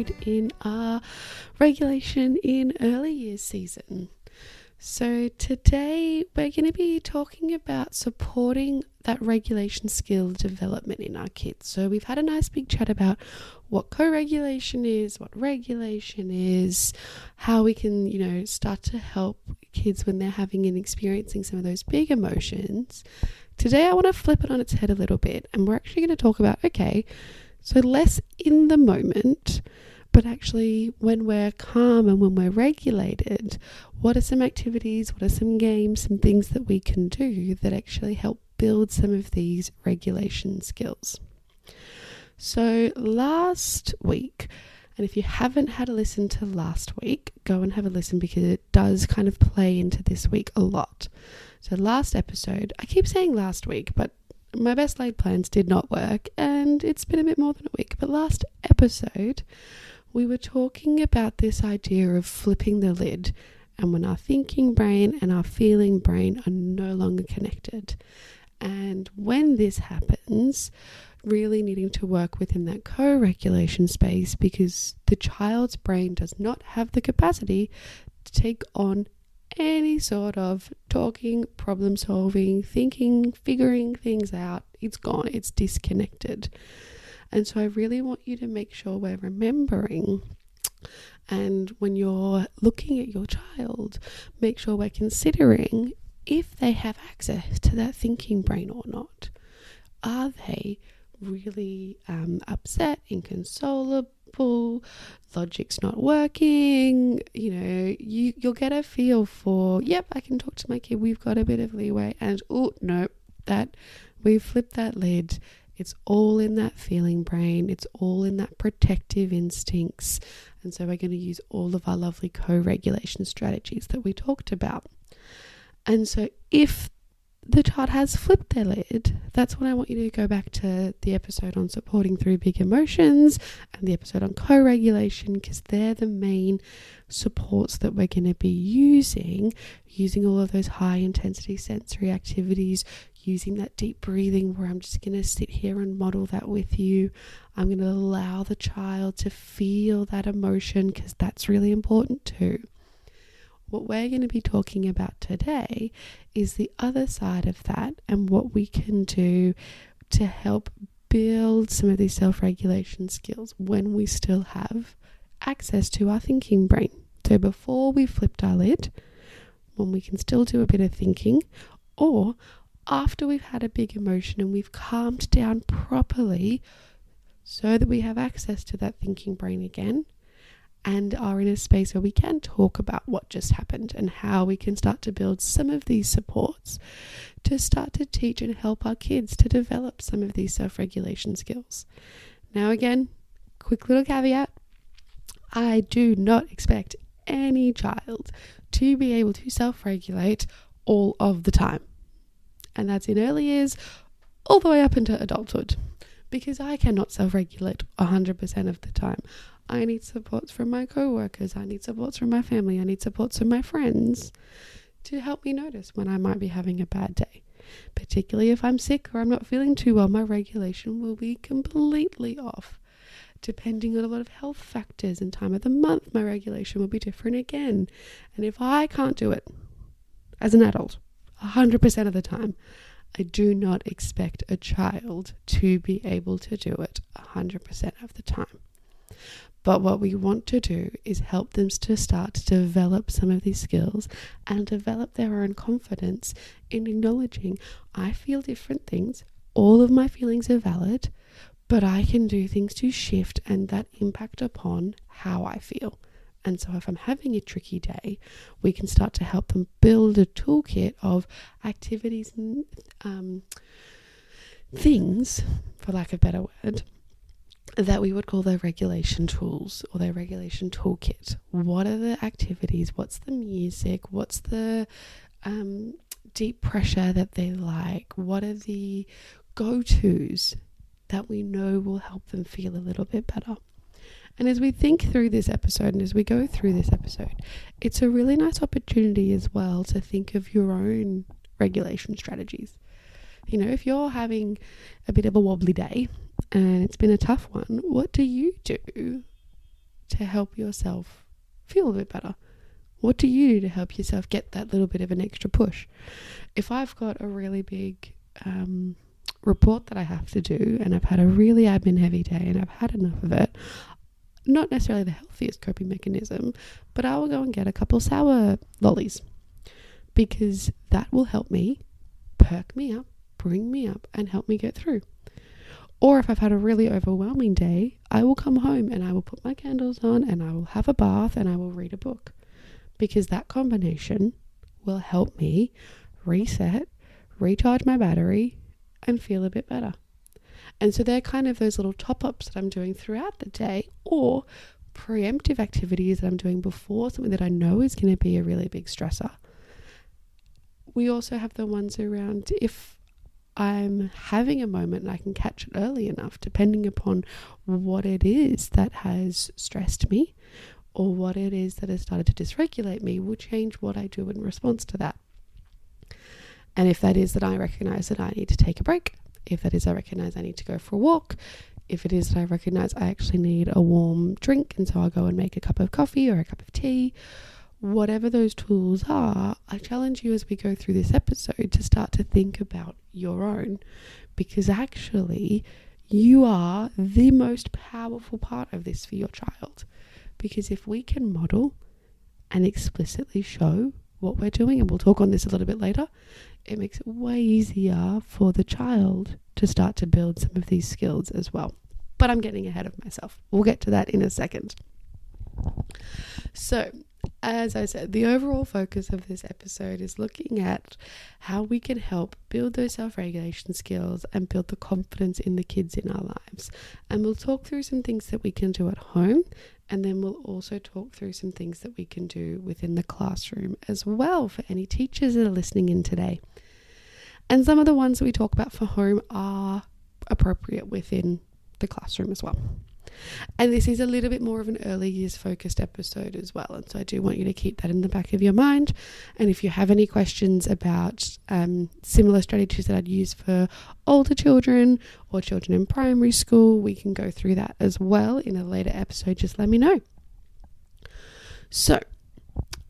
episode in our regulation in early years season. So today we're going to be talking about supporting that regulation skill development in our kids. So we've had a nice big chat about what co-regulation is, what regulation is, how we can, start to help kids when they're having and experiencing some of those big emotions. Today I want to flip it on its head a little bit, and we're actually going to talk about, so less in the moment, but actually when we're calm and when we're regulated, what are some activities, what are some games, some things that we can do that actually help build some of these regulation skills. So last week, and if you haven't had a listen to last week, go and have a listen because it does kind of play into this week a lot. So last episode, I keep saying last week, but my best laid plans did not work and it's been a bit more than a week. But last episode, we were talking about this idea of flipping the lid and when our thinking brain and our feeling brain are no longer connected. And when this happens, really needing to work within that co-regulation space because the child's brain does not have the capacity to take on any sort of talking, problem solving, thinking, figuring things out. It's gone. It's disconnected. And so I really want you to make sure we're remembering, and when you're looking at your child, make sure we're considering if they have access to that thinking brain or not. Are they really upset, inconsolable, logic's not working? You'll get a feel for, yep, I can talk to my kid, we've got a bit of leeway, and that we've flipped that lid. It's all in that feeling brain. It's all in that protective instincts. And so we're going to use all of our lovely co-regulation strategies that we talked about. And so if the child has flipped their lid, that's when I want you to go back to the episode on supporting through big emotions and the episode on co-regulation, because they're the main supports that we're going to be using all of those high intensity sensory activities, using that deep breathing where I'm just going to sit here and model that with you. I'm going to allow the child to feel that emotion because that's really important too. What we're going to be talking about today is the other side of that and what we can do to help build some of these self-regulation skills when we still have access to our thinking brain. So before we flipped our lid, when we can still do a bit of thinking, or after we've had a big emotion and we've calmed down properly so that we have access to that thinking brain again, and are in a space where we can talk about what just happened and how we can start to build some of these supports to start to teach and help our kids to develop some of these self-regulation skills. Now again, quick little caveat, I do not expect any child to be able to self-regulate all of the time. And that's in early years all the way up into adulthood, because I cannot self-regulate 100% of the time. I need supports from my co-workers, I need supports from my family, I need supports from my friends to help me notice when I might be having a bad day. Particularly if I'm sick or I'm not feeling too well, my regulation will be completely off. Depending on a lot of health factors and time of the month, my regulation will be different again. And if I can't do it as an adult 100% of the time, I do not expect a child to be able to do it 100% of the time. But what we want to do is help them to start to develop some of these skills and develop their own confidence in acknowledging, I feel different things, all of my feelings are valid, but I can do things to shift and that impact upon how I feel. And so if I'm having a tricky day, we can start to help them build a toolkit of activities and things, for lack of a better word, that we would call their regulation tools or their regulation toolkit. What are the activities? What's the music? What's the deep pressure that they like? What are the go-tos that we know will help them feel a little bit better? And as we think through this episode and as we go through this episode, it's a really nice opportunity as well to think of your own regulation strategies. If you're having a bit of a wobbly day and it's been a tough one, what do you do to help yourself feel a bit better? What do you do to help yourself get that little bit of an extra push? If I've got a really big report that I have to do and I've had a really admin heavy day and I've had enough of it, not necessarily the healthiest coping mechanism, but I will go and get a couple sour lollies, because that will help me perk me up, bring me up, and help me get through. Or if I've had a really overwhelming day, I will come home and I will put my candles on and I will have a bath and I will read a book, because that combination will help me reset, recharge my battery, and feel a bit better. And so they're kind of those little top-ups that I'm doing throughout the day, or preemptive activities that I'm doing before something that I know is going to be a really big stressor. We also have the ones around if I'm having a moment and I can catch it early enough, depending upon what it is that has stressed me or what it is that has started to dysregulate me, will change what I do in response to that. And if that is that I recognize that I need to take a break, if that is I recognize I need to go for a walk, if it is that I recognize I actually need a warm drink and so I'll go and make a cup of coffee or a cup of tea, whatever those tools are, I challenge you as we go through this episode to start to think about your own, because actually you are the most powerful part of this for your child. Because if we can model and explicitly show what we're doing, and we'll talk on this a little bit later, it makes it way easier for the child to start to build some of these skills as well. But I'm getting ahead of myself. We'll get to that in a second. So, as I said, the overall focus of this episode is looking at how we can help build those self-regulation skills and build the confidence in the kids in our lives. And we'll talk through some things that we can do at home, and then we'll also talk through some things that we can do within the classroom as well for any teachers that are listening in today. And some of the ones that we talk about for home are appropriate within the classroom as well. And this is a little bit more of an early years focused episode as well. And so I do want you to keep that in the back of your mind. And if you have any questions about similar strategies that I'd use for older children or children in primary school, we can go through that as well in a later episode. Just let me know. So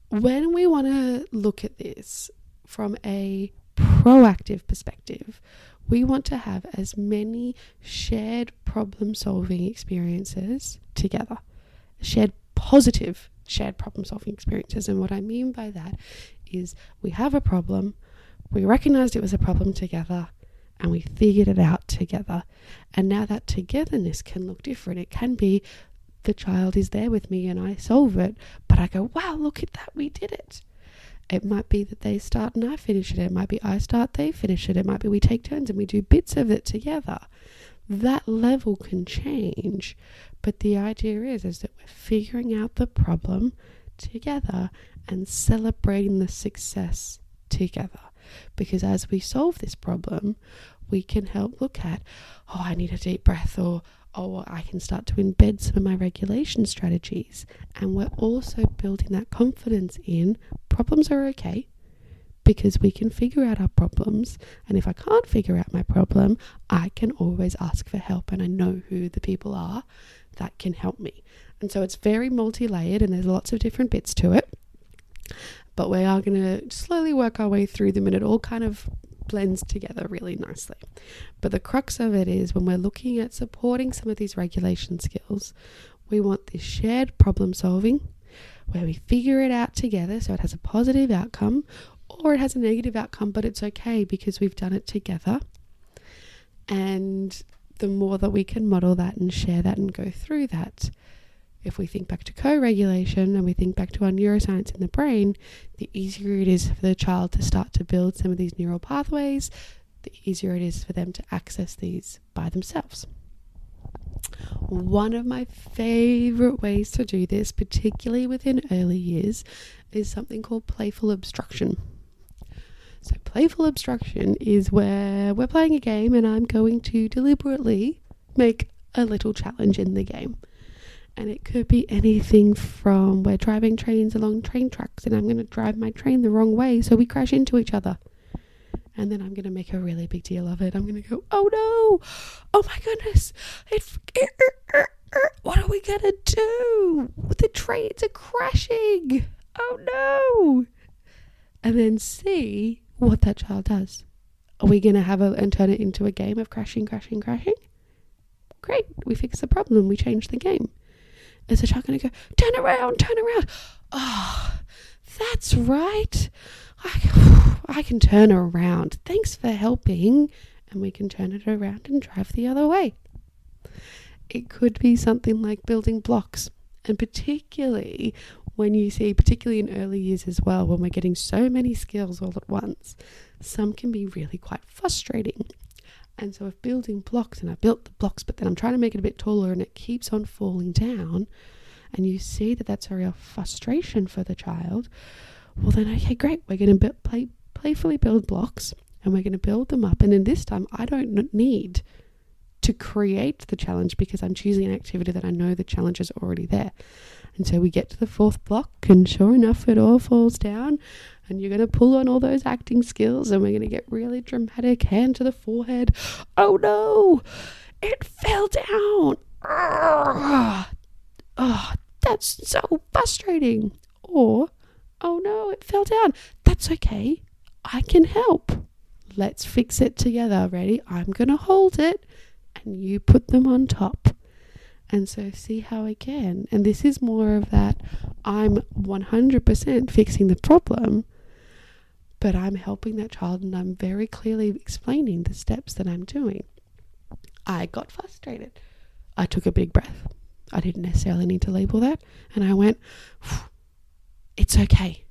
when we want to look at this from a proactive perspective, we want to have as many shared problem-solving experiences together. Positive shared problem-solving experiences. And what I mean by that is we have a problem, we recognized it was a problem together, and we figured it out together. And now that togetherness can look different. It can be the child is there with me and I solve it, but I go, wow, look at that, we did it. It might be that they start and I finish it. It might be I start, they finish it. It might be we take turns and we do bits of it together. That level can change. But the idea is that we're figuring out the problem together and celebrating the success together. Because as we solve this problem, we can help look at, oh, I need a deep breath, or I can start to embed some of my regulation strategies. And we're also building that confidence in problems are okay, because we can figure out our problems. And if I can't figure out my problem, I can always ask for help, and I know who the people are that can help me. And so it's very multi-layered and there's lots of different bits to it. But we are going to slowly work our way through them, and it all kind of blends together really nicely. But the crux of it is when we're looking at supporting some of these regulation skills, we want this shared problem solving where we figure it out together so it has a positive outcome, or it has a negative outcome, but it's okay because we've done it together. And the more that we can model that and share that and go through that, if we think back to co-regulation and we think back to our neuroscience in the brain, the easier it is for the child to start to build some of these neural pathways, the easier it is for them to access these by themselves. One of my favorite ways to do this, particularly within early years, is something called playful obstruction. So playful obstruction is where we're playing a game and I'm going to deliberately make a little challenge in the game. And it could be anything from we're driving trains along train tracks and I'm going to drive my train the wrong way so we crash into each other. And then I'm going to make a really big deal of it. I'm going to go, oh no, oh my goodness, What are we going to do? The trains are crashing. Oh no. And then see what that child does. Are we going to and turn it into a game of crashing, crashing, crashing? Great. We fix the problem. We change the game. Is the child going to go, turn around, turn around? Oh, that's right. I can turn around. Thanks for helping. And we can turn it around and drive the other way. It could be something like building blocks. And particularly when you see, particularly in early years as well, when we're getting so many skills all at once, some can be really quite frustrating. And so if building blocks, and I built the blocks, but then I'm trying to make it a bit taller and it keeps on falling down, and you see that that's a real frustration for the child, well then, okay, great, we're going to playfully build blocks, and we're going to build them up. And then this time, I don't need to create the challenge because I'm choosing an activity that I know the challenge is already there. And so we get to the fourth block, and sure enough, it all falls down, and you're going to pull on all those acting skills, and we're going to get really dramatic, hand to the forehead. Oh no, it fell down. Oh, that's so frustrating. Or, oh no, it fell down. That's okay. I can help. Let's fix it together. Ready? I'm going to hold it, and you put them on top. And so see how again, and this is more of that, I'm 100% fixing the problem, but I'm helping that child and I'm very clearly explaining the steps that I'm doing. I got frustrated. I took a big breath. I didn't necessarily need to label that. And I went, it's okay.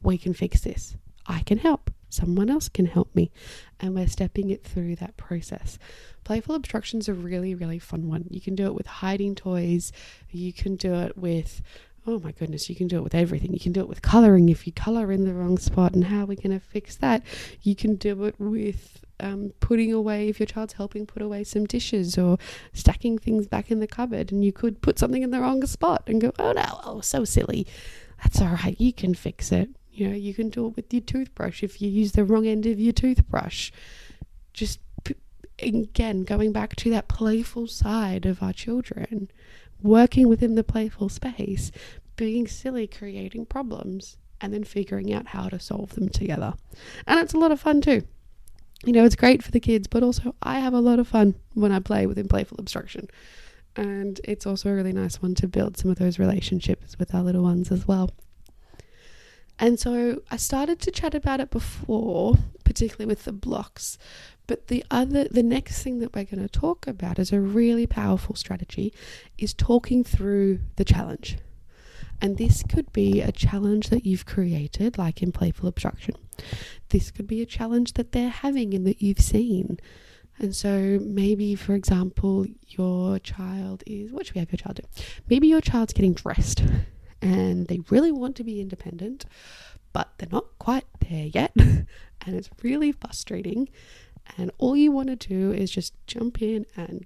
We can fix this. I can help. Someone else can help me. And we're stepping it through that process. Playful obstruction is a really, really fun one. You can do it with hiding toys. You can do it with, oh my goodness, you can do it with everything. You can do it with colouring if you colour in the wrong spot, and how we're going to fix that. You can do it with putting away, if your child's helping put away some dishes or stacking things back in the cupboard, and you could put something in the wrong spot and go, oh no, oh so silly. That's all right, you can fix it. You know, you can do it with your toothbrush if you use the wrong end of your toothbrush. Just, again, going back to that playful side of our children, working within the playful space, being silly, creating problems, and then figuring out how to solve them together. And it's a lot of fun too. You know, it's great for the kids, but also I have a lot of fun when I play within playful obstruction. And it's also a really nice one to build some of those relationships with our little ones as well. And so I started to chat about it before, particularly with the blocks. But the next thing that we're going to talk about is a really powerful strategy, is talking through the challenge. And this could be a challenge that you've created, like in playful obstruction. This could be a challenge that they're having and that you've seen. And so maybe, for example, your child is, what should we have your child do? Maybe your child's getting dressed and they really want to be independent, but they're not quite there yet. And it's really frustrating. And all you want to do is just jump in and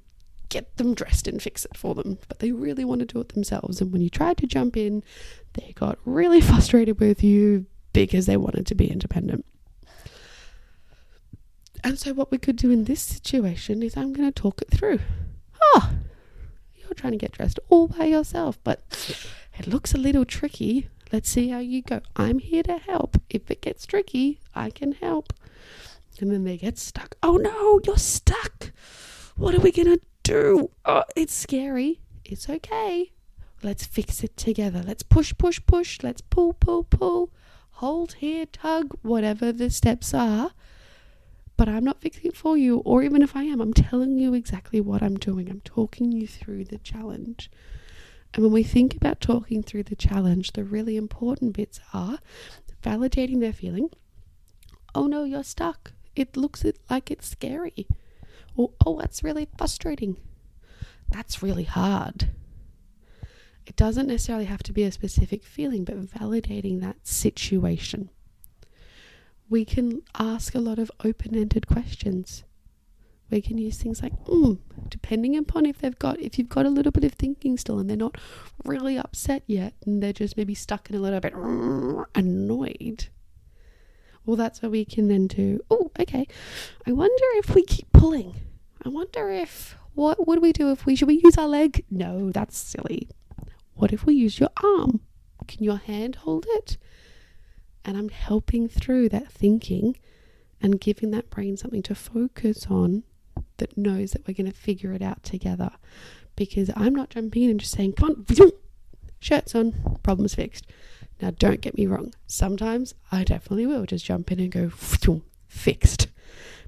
get them dressed and fix it for them. But they really want to do it themselves. And when you tried to jump in, they got really frustrated with you because they wanted to be independent. And so what we could do in this situation is I'm going to talk it through. Oh, you're trying to get dressed all by yourself, but it looks a little tricky. Let's see how you go. I'm here to help. If it gets tricky, I can help. And then they get stuck. Oh no, you're stuck. What are we going to do? Oh, it's scary. It's okay. Let's fix it together. Let's push, push, push. Let's pull, pull, pull. Hold here, tug, whatever the steps are. But I'm not fixing it for you. Or even if I am, I'm telling you exactly what I'm doing. I'm talking you through the challenge. And when we think about talking through the challenge, the really important bits are validating their feeling. Oh no, you're stuck. It looks like it's scary. Or, oh, that's really frustrating. That's really hard. It doesn't necessarily have to be a specific feeling, but validating that situation. We can ask a lot of open-ended questions. We can use things like, depending upon if you've got a little bit of thinking still and they're not really upset yet and they're just maybe stuck in a little bit annoyed. Well, that's what we can then do. Oh, okay. I wonder if we keep pulling. I wonder if What would we do should we use our leg? No, that's silly. What if we use your arm? Can your hand hold it? And I'm helping through that thinking and giving that brain something to focus on that knows that we're going to figure it out together. Because I'm not jumping in and just saying, come on, shirts on, problem's fixed. Now, don't get me wrong. Sometimes I definitely will just jump in and go, fixed.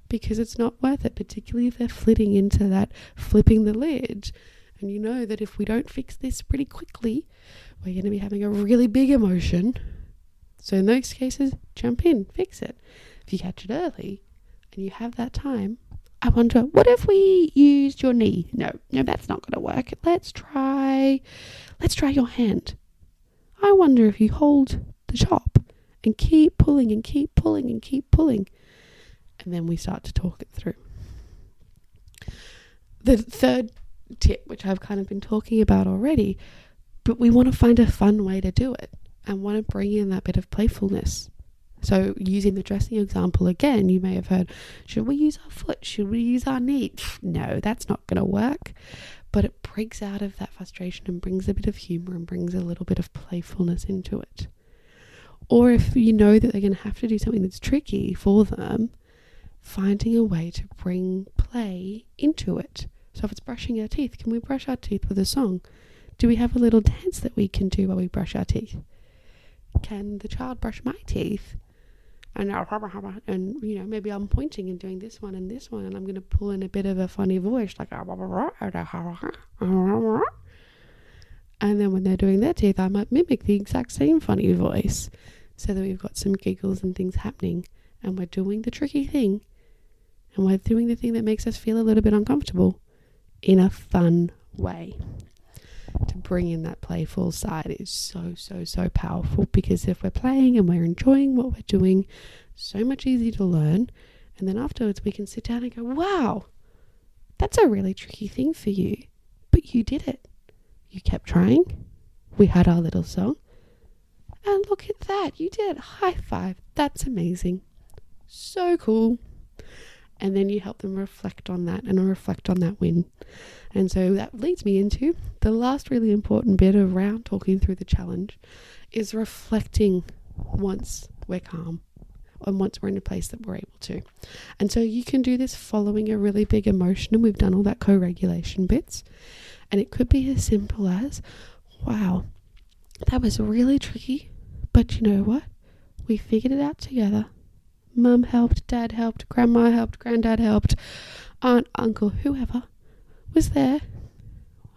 Because it's not worth it, particularly if they're flitting into that flipping the lid. And you know that if we don't fix this pretty quickly, we're going to be having a really big emotion. So in those cases, jump in, fix it. If you catch it early and you have that time, I wonder, what if we used your knee? No, that's not going to work. Let's try your hand. I wonder if you hold the top and keep pulling and keep pulling and keep pulling. And then we start to talk it through. The third tip, which I've kind of been talking about already, but we want to find a fun way to do it and want to bring in that bit of playfulness. So using the dressing example again, you may have heard, should we use our foot? Should we use our knee? No, that's not going to work. But it breaks out of that frustration and brings a bit of humor and brings a little bit of playfulness into it. Or if you know that they're going to have to do something that's tricky for them, finding a way to bring play into it. So if it's brushing our teeth, can we brush our teeth with a song? Do we have a little dance that we can do while we brush our teeth? Can the child brush my teeth? And you know, maybe I'm pointing and doing this one, and I'm going to pull in a bit of a funny voice, like, and then when they're doing their teeth, I might mimic the exact same funny voice, so that we've got some giggles and things happening, and we're doing the tricky thing, and we're doing the thing that makes us feel a little bit uncomfortable in a fun way. To bring in that playful side is so powerful, because if we're playing and we're enjoying what we're doing, so much easier to learn, and then afterwards we can sit down and go, wow, that's a really tricky thing for you, but you did it. You kept trying. We had our little song, and look at that, you did it. High five. That's amazing. So cool. And then you help them reflect on that and reflect on that win. And so that leads me into the last really important bit around talking through the challenge is reflecting once we're calm and once we're in a place that we're able to. And so you can do this following a really big emotion, and we've done all that co-regulation bits. And it could be as simple as, wow, that was really tricky, but you know what? We figured it out together. Mum helped, Dad helped, Grandma helped, Granddad helped, Aunt, Uncle, whoever was there,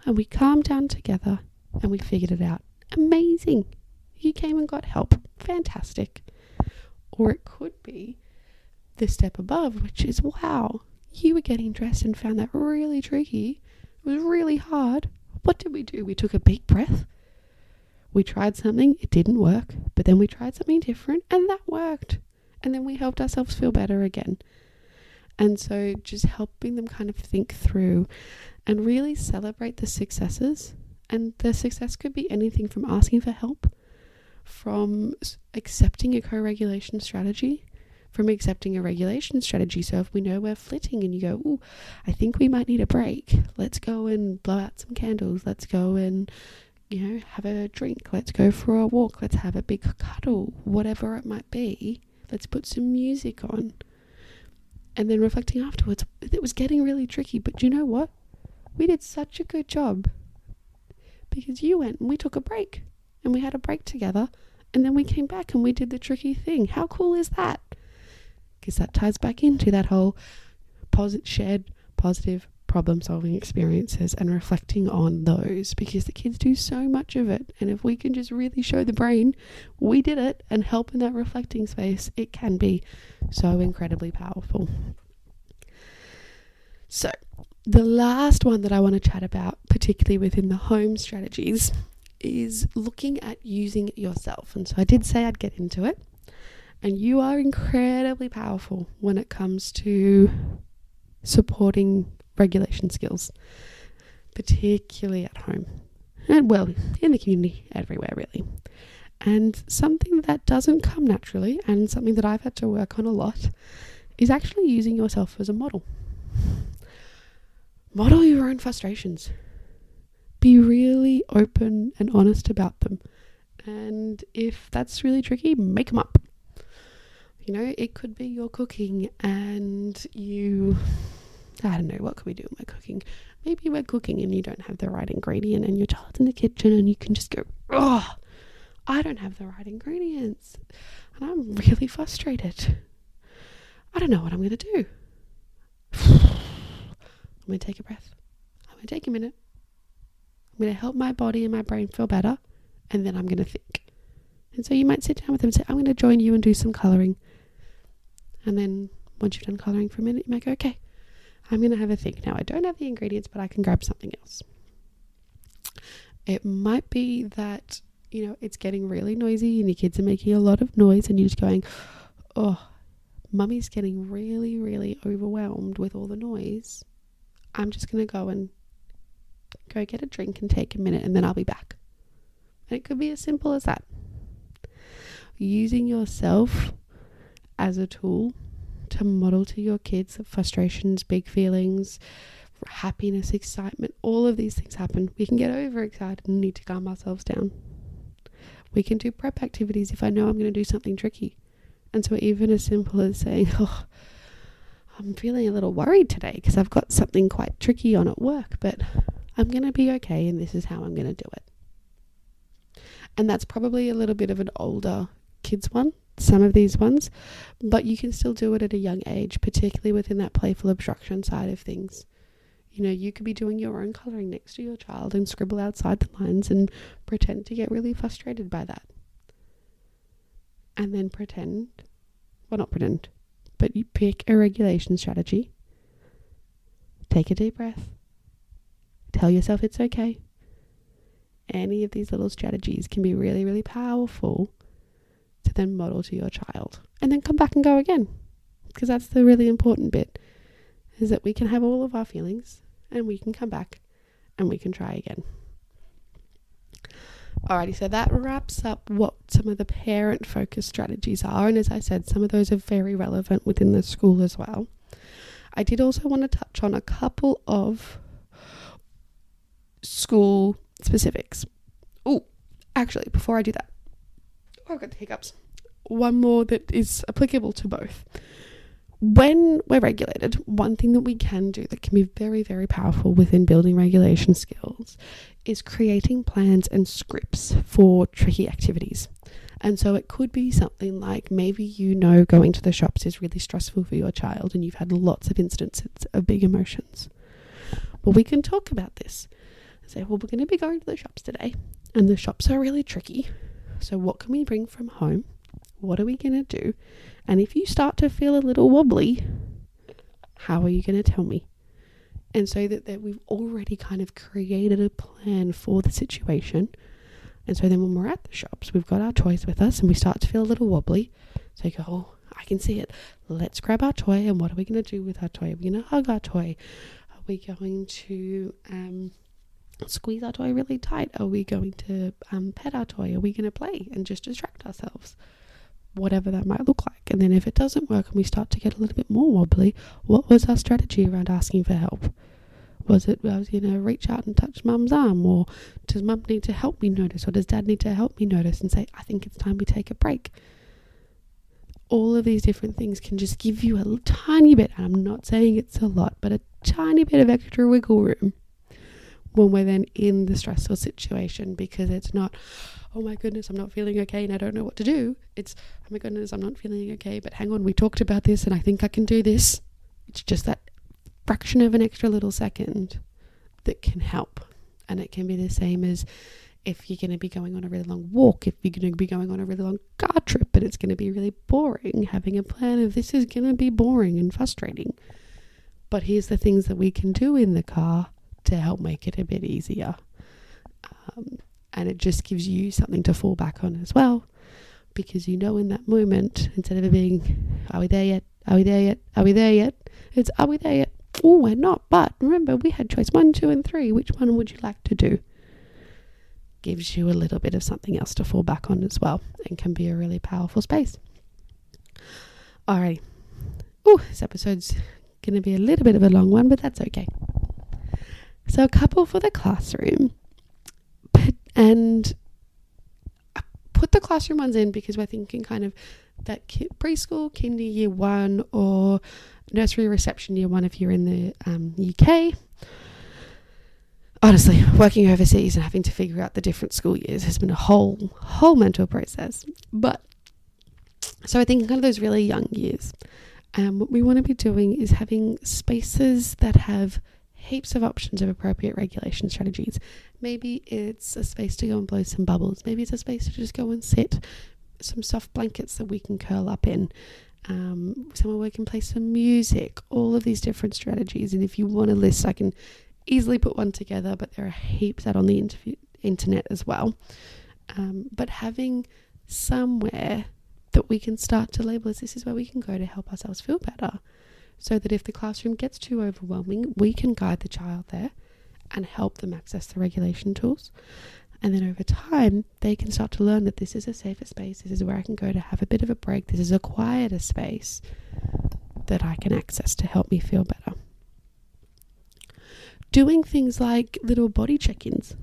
and we calmed down together and we figured it out. Amazing. You came and got help. Fantastic. Or it could be the step above, which is, wow, you were getting dressed and found that really tricky. It was really hard. What did we do? We took a big breath. We tried something, it didn't work, but then we tried something different and that worked. And then we helped ourselves feel better again. And so just helping them kind of think through and really celebrate the successes. And the success could be anything from asking for help, from accepting a co-regulation strategy, from accepting a regulation strategy. So if we know we're flitting and you go, ooh, I think we might need a break. Let's go and blow out some candles. Let's go and, have a drink. Let's go for a walk. Let's have a big cuddle, whatever it might be. Let's put some music on. And then reflecting afterwards, it was getting really tricky, but you know what? We did such a good job because you went and we took a break and we had a break together, and then we came back and we did the tricky thing. How cool is that? Because that ties back into that whole shared positive problem-solving experiences and reflecting on those, because the kids do so much of it. And if we can just really show the brain we did it and help in that reflecting space, it can be so incredibly powerful. So the last one that I want to chat about, particularly within the home strategies, is looking at using it yourself. And so I did say I'd get into it. And you are incredibly powerful when it comes to supporting regulation skills, particularly at home and, well, in the community, everywhere really. And something that doesn't come naturally, and something that I've had to work on a lot, is actually using yourself as a model. Model your own frustrations. Be really open and honest about them. And if that's really tricky, make them up. It could be you're cooking and I don't know, what can we do in my cooking? Maybe we're cooking and you don't have the right ingredient and your child's in the kitchen and you can just go, oh, I don't have the right ingredients and I'm really frustrated. I don't know what I'm going to do. I'm going to take a breath. I'm going to take a minute. I'm going to help my body and my brain feel better, and then I'm going to think. And so you might sit down with them and say, I'm going to join you and do some colouring. And then once you've done colouring for a minute, you might go, okay, I'm going to have a think. Now, I don't have the ingredients, but I can grab something else. It might be that, it's getting really noisy and your kids are making a lot of noise and you're just going, oh, mummy's getting really, really overwhelmed with all the noise. I'm just going to go get a drink and take a minute and then I'll be back. And it could be as simple as that. Using yourself as a tool to model to your kids that frustrations, big feelings, happiness, excitement, all of these things happen. We can get overexcited and need to calm ourselves down. We can do prep activities if I know I'm going to do something tricky. And so even as simple as saying, oh, I'm feeling a little worried today because I've got something quite tricky on at work, but I'm going to be okay and this is how I'm going to do it. And that's probably a little bit of an older kids one, some of these ones, but you can still do it at a young age, particularly within that playful obstruction side of things. You could be doing your own colouring next to your child and scribble outside the lines and pretend to get really frustrated by that. And then not pretend, but you pick a regulation strategy, take a deep breath, tell yourself it's okay. Any of these little strategies can be really, really powerful to then model to your child. And then come back and go again. Because that's the really important bit, is that we can have all of our feelings and we can come back and we can try again. Alrighty, so that wraps up what some of the parent-focused strategies are. And as I said, some of those are very relevant within the school as well. I did also want to touch on a couple of school specifics. Oh, actually, before I do that, I've got the hiccups. One more that is applicable to both. When we're regulated, one thing that we can do that can be very, very powerful within building regulation skills is creating plans and scripts for tricky activities. And so it could be something like maybe going to the shops is really stressful for your child and you've had lots of instances of big emotions. Well, we can talk about this. Say, well, we're going to be going to the shops today and the shops are really tricky. So what can we bring from home? What are we going to do? And if you start to feel a little wobbly, how are you going to tell me? And so that we've already kind of created a plan for the situation. And so then when we're at the shops, we've got our toys with us and we start to feel a little wobbly. So you go, oh, I can see it. Let's grab our toy. And what are we going to do with our toy? Are we going to hug our toy? Are we going to squeeze our toy really tight? Are we going to pet our toy? Are we going to play and just distract ourselves? Whatever that might look like. And then if it doesn't work and we start to get a little bit more wobbly, what was our strategy around asking for help? Was it, I was going to reach out and touch mum's arm, or does mum need to help me notice, or does dad need to help me notice and say, I think it's time we take a break? All of these different things can just give you a tiny bit, and I'm not saying it's a lot, but a tiny bit of extra wiggle room when we're then in the stressful situation, because it's not, oh my goodness, I'm not feeling okay and I don't know what to do. It's, oh my goodness, I'm not feeling okay, but hang on, we talked about this and I think I can do this. It's just that fraction of an extra little second that can help. And it can be the same as if you're going to be going on a really long walk, if you're going to be going on a really long car trip, but it's going to be really boring, having a plan of this is going to be boring and frustrating. But here's the things that we can do in the car to help make it a bit easier. And it just gives you something to fall back on as well, because in that moment, instead of it being, are we there yet? Are we there yet? Are we there yet? It's, are we there yet? Oh, we're not. But remember, we had choice 1, 2, and 3. Which one would you like to do? Gives you a little bit of something else to fall back on as well, and can be a really powerful space. Alrighty. Oh, this episode's going to be a little bit of a long one, but that's okay. So a couple for the classroom, and I put the classroom ones in because we're thinking kind of that preschool, kinder year 1, or nursery reception year 1 if you're in the UK. Honestly, working overseas and having to figure out the different school years has been a whole mental process. But so I think kind of those really young years. What we want to be doing is having spaces that have heaps of options of appropriate regulation strategies. Maybe it's a space to go and blow some bubbles. Maybe it's a space to just go and sit, some soft blankets that we can curl up in. Somewhere we can play some music, all of these different strategies. And if you want a list, I can easily put one together, but there are heaps out on the internet as well. But having somewhere that we can start to label as this is where we can go to help ourselves feel better, so that if the classroom gets too overwhelming, we can guide the child there and help them access the regulation tools. And then over time, they can start to learn that this is a safer space, this is where I can go to have a bit of a break, this is a quieter space that I can access to help me feel better. Doing things like little body check-ins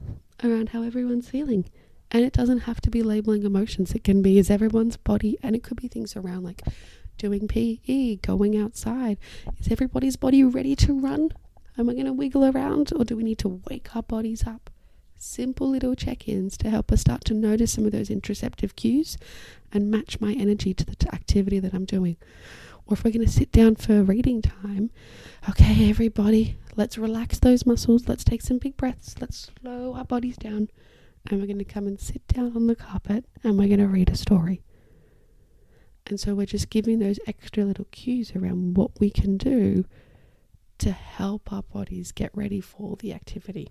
around how everyone's feeling. And it doesn't have to be labeling emotions. It can be is everyone's body, and it could be things around like doing PE, going outside. Is everybody's body ready to run? Am I going to wiggle around, or do we need to wake our bodies up? Simple little check-ins to help us start to notice some of those interoceptive cues and match my energy to the activity that I'm doing. Or if we're going to sit down for reading time, okay, everybody, let's relax those muscles. Let's take some big breaths. Let's slow our bodies down. And we're going to come and sit down on the carpet and we're going to read a story. And so we're just giving those extra little cues around what we can do to help our bodies get ready for the activity.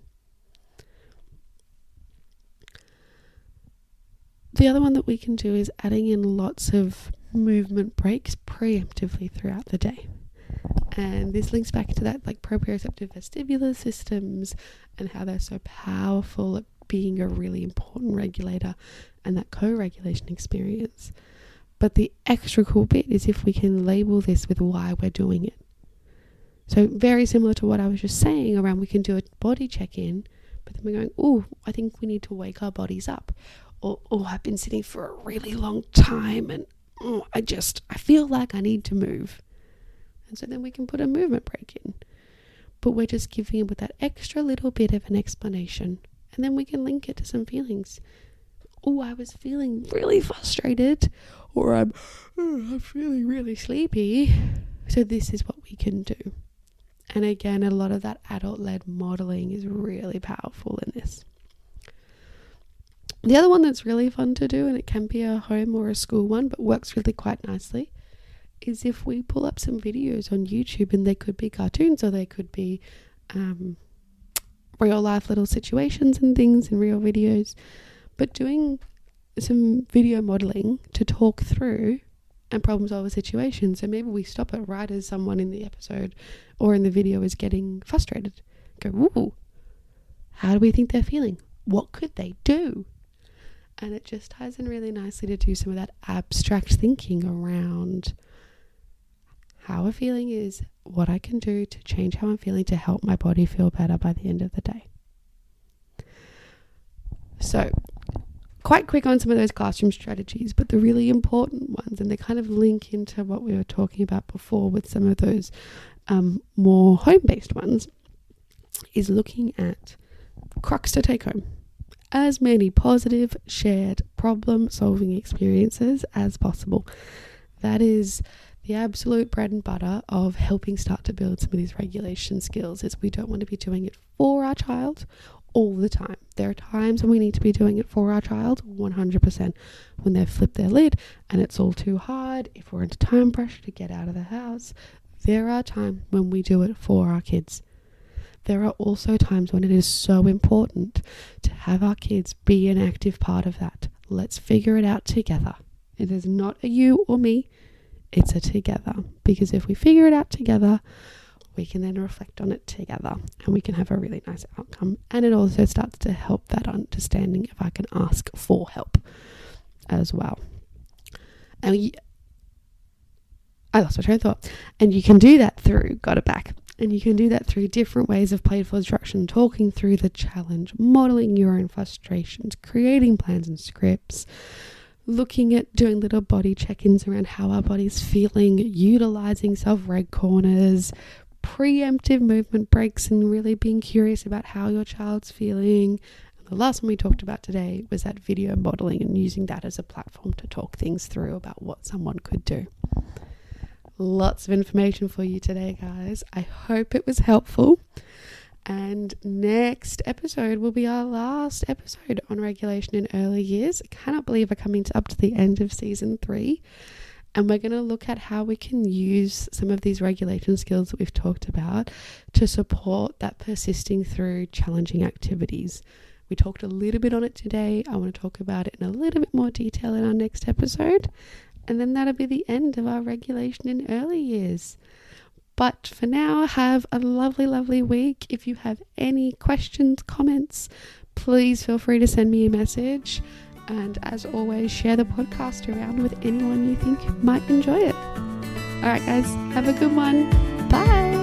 The other one that we can do is adding in lots of movement breaks preemptively throughout the day. And this links back to that like proprioceptive vestibular systems and how they're so powerful at being a really important regulator and that co-regulation experience. But the extra cool bit is if we can label this with why we're doing it. So very similar to what I was just saying around we can do a body check-in, but then we're going, oh, I think we need to wake our bodies up. Or, oh, I've been sitting for a really long time and I feel like I need to move. And so then we can put a movement break in. But we're just giving it with that extra little bit of an explanation. And then we can link it to some feelings. Oh, I was feeling really frustrated, or I'm feeling really sleepy. So this is what we can do. And again, a lot of that adult-led modeling is really powerful in this. The other one that's really fun to do, and it can be a home or a school one, but works really quite nicely, is if we pull up some videos on YouTube, and they could be cartoons or they could be real life little situations and things in real videos, but doing some video modeling to talk through and problem solve a situation. So maybe we stop it right as someone in the episode or in the video is getting frustrated. Go, ooh, how do we think they're feeling? What could they do? And it just ties in really nicely to do some of that abstract thinking around how a feeling is, what I can do to change how I'm feeling to help my body feel better by the end of the day. So, quite quick on some of those classroom strategies, but the really important ones, and they kind of link into what we were talking about before with some of those more home-based ones, is looking at crux to take home. As many positive, shared, problem-solving experiences as possible. That is the absolute bread and butter of helping start to build some of these regulation skills. Is we don't want to be doing it for our child all the time. There are times when we need to be doing it for our child 100%. When they've flipped their lid and it's all too hard, if we're under time pressure to get out of the house, there are times when we do it for our kids. There are also times when it is so important to have our kids be an active part of that. Let's figure it out together. It is not a you or me, it's a together. Because if we figure it out together, we can then reflect on it together and we can have a really nice outcome. And it also starts to help that understanding if I can ask for help as well. And I lost my train of thought. And you can do that through, got it back. And you can do that through different ways of playful obstruction, talking through the challenge, modeling your own frustrations, creating plans and scripts, looking at doing little body check-ins around how our body's feeling, utilizing self-reg corners, preemptive movement breaks, and really being curious about how your child's feeling. And the last one we talked about today was that video modeling and using that as a platform to talk things through about what someone could do. Lots of information for you today, guys. I hope it was helpful. And next episode will be our last episode on regulation in early years. I cannot believe we're coming up to the end of season 3. And we're going to look at how we can use some of these regulation skills that we've talked about to support that persisting through challenging activities. We talked a little bit on it today. I want to talk about it in a little bit more detail in our next episode. And then that'll be the end of our regulation in early years. But for now, have a lovely, lovely week. If you have any questions, comments, please feel free to send me a message. And as always, share the podcast around with anyone you think might enjoy it. All right, guys, have a good one. Bye.